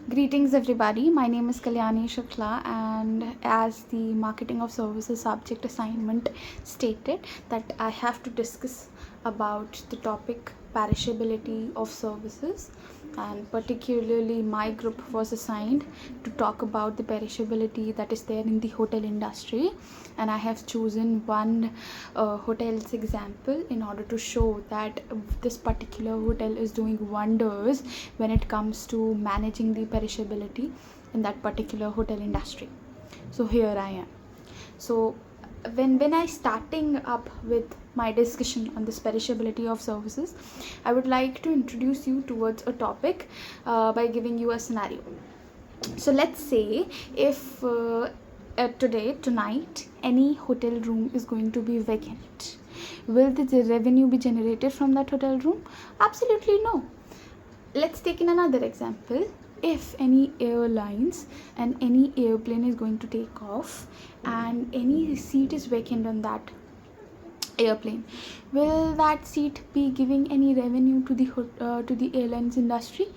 Greetings everybody, my name is Kalyani Shukla, and as the marketing of services subject assignment stated that I have to discuss about the topic perishability of services, and particularly my group was assigned to talk about the perishability that is there in the hotel industry, and I have chosen one hotel's example in order to show that this particular hotel is doing wonders when it comes to managing the perishability in that particular hotel industry. So here I am. So when I starting up with my discussion on this perishability of services, I would like to introduce you towards a topic by giving you a scenario. So let's say if tonight any hotel room is going to be vacant, will the revenue be generated from that hotel room? Absolutely no. Let's take in another example. If any airlines and any airplane is going to take off and any seat is vacant on that airplane, will that seat be giving any revenue to the airlines industry?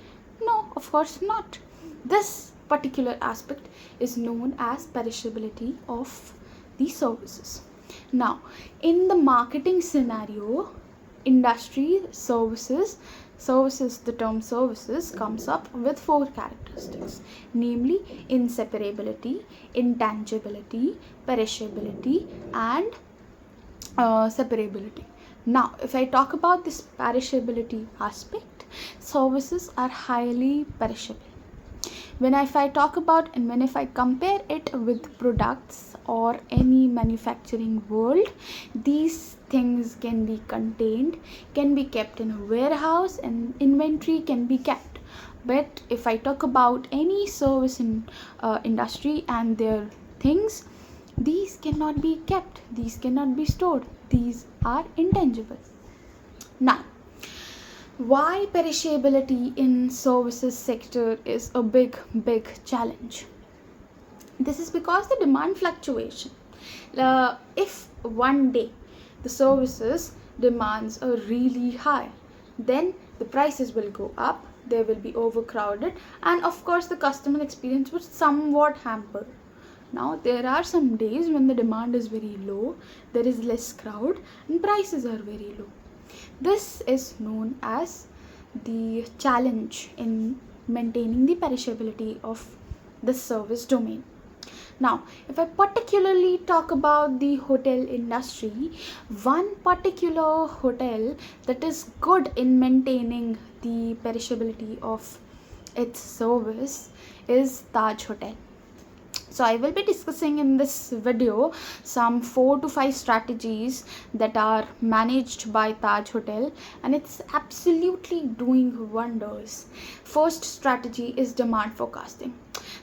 No, of course not. This particular aspect is known as perishability of the services. Now, in the marketing scenario, industry services, the term services comes up with 4 characteristics, namely inseparability, intangibility, perishability, and separability. Now, if I talk about this perishability aspect, services are highly perishable. If I talk about and if I compare it with products or any manufacturing world, these things can be contained, can be kept in a warehouse, and inventory can be kept. But if I talk about any service industry and their things, these cannot be kept, these cannot be stored, these are intangible. Now, why perishability in services sector is a big challenge? This is because the demand fluctuation. If one day the services demands are really high, then the prices will go up, they will be overcrowded, and of course the customer experience would somewhat hamper. Now, there are some days when the demand is very low, there is less crowd, and prices are very low. This is known as the challenge in maintaining the perishability of the service domain. Now, if I particularly talk about the hotel industry, one particular hotel that is good in maintaining the perishability of its service is Taj Hotel. So I will be discussing in this video some 4 to 5 strategies that are managed by Taj Hotel, and it's absolutely doing wonders. First strategy is demand forecasting.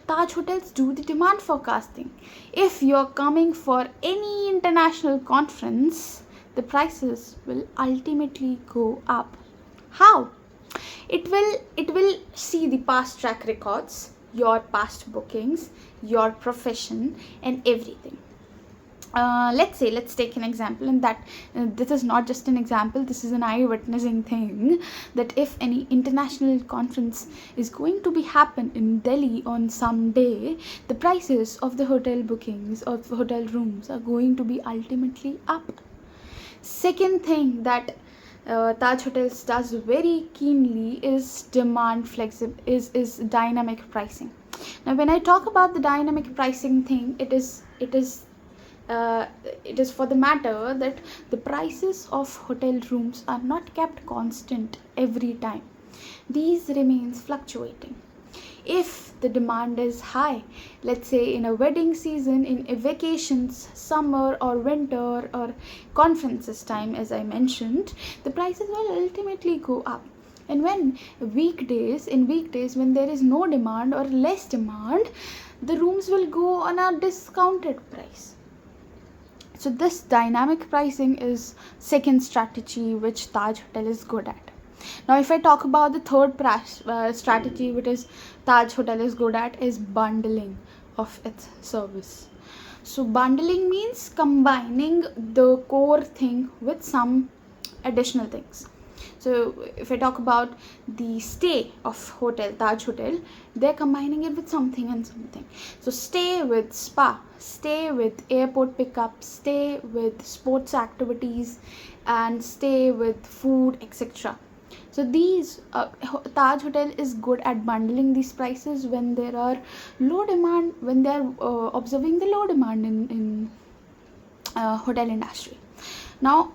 Taj Hotels do the demand forecasting. If you're coming for any international conference, the prices will ultimately go up. How? It will see the past track records, your past bookings, your profession, and everything. Let's take an example, and that this is not just an example, this is an eye witnessing thing, that if any international conference is going to be happen in Delhi on some day, the prices of the hotel bookings of hotel rooms are going to be ultimately up. Second thing that Taj Hotels does very keenly is dynamic pricing. Now, when I talk about the dynamic pricing thing, it is for the matter that the prices of hotel rooms are not kept constant every time. These remains fluctuating. If the demand is high, let's say in a wedding season, in a vacations, summer or winter or conferences time, as I mentioned, the prices will ultimately go up. And when weekdays when there is no demand or less demand, the rooms will go on a discounted price. So this dynamic pricing is second strategy which Taj Hotel is good at. Now, if I talk about the third strategy which is Taj Hotel is good at, is bundling of its service. So bundling means combining the core thing with some additional things. So if I talk about the stay of hotel, Taj Hotel, they're combining it with something and something. So stay with spa, stay with airport pickup, stay with sports activities, and stay with food, etc. So these Taj Hotel is good at bundling these prices when there are low demand, when they are observing the low demand in hotel industry. Now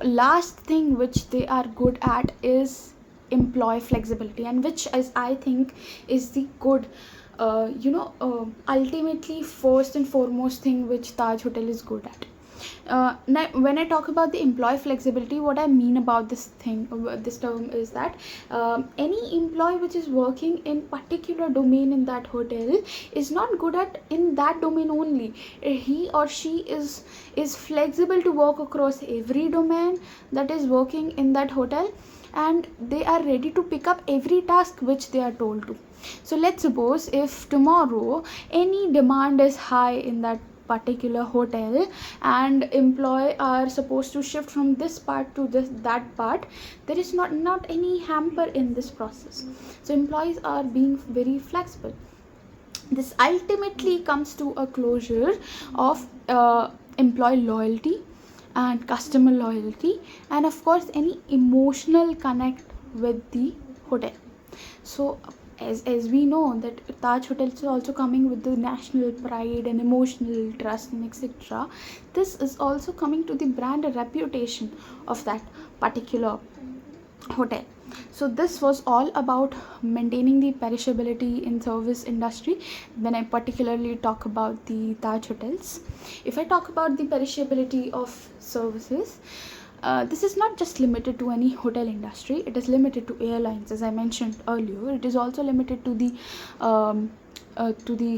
last thing which they are good at is employee flexibility, and which is, I think, is the good ultimately first and foremost thing which Taj Hotel is good at. Now when I talk about the employee flexibility, what I mean about this term is that any employee which is working in particular domain in that hotel is not good at in that domain only. He or she is flexible to work across every domain that is working in that hotel, and they are ready to pick up every task which they are told to. So let's suppose if tomorrow any demand is high in that particular hotel and employee are supposed to shift from this part to that part, there is not any hamper in this process. So employees are being very flexible. This ultimately comes to a closure of employee loyalty and customer loyalty, and of course any emotional connect with the hotel. So as we know that Taj Hotel is also coming with the national pride and emotional trust and etc. This is also coming to the brand reputation of that particular hotel. So this was all about maintaining the perishability in service industry when I particularly talk about the Taj Hotels. If I talk about the perishability of services, this is not just limited to any hotel industry. It is limited to airlines, as I mentioned earlier. It is also limited to the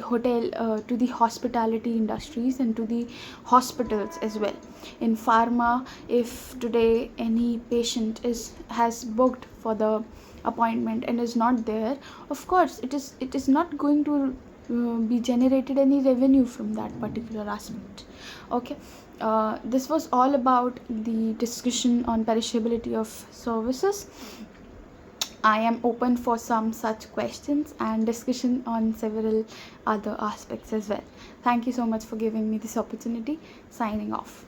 hotel, to the hospitality industries, and to the hospitals as well. In pharma, if today any patient has booked for the appointment and is not there, of course it is not going to be generated any revenue from that particular aspect. Okay. This was all about the discussion on perishability of services. I am open for some such questions and discussion on several other aspects as well. Thank you so much for giving me this opportunity. Signing off.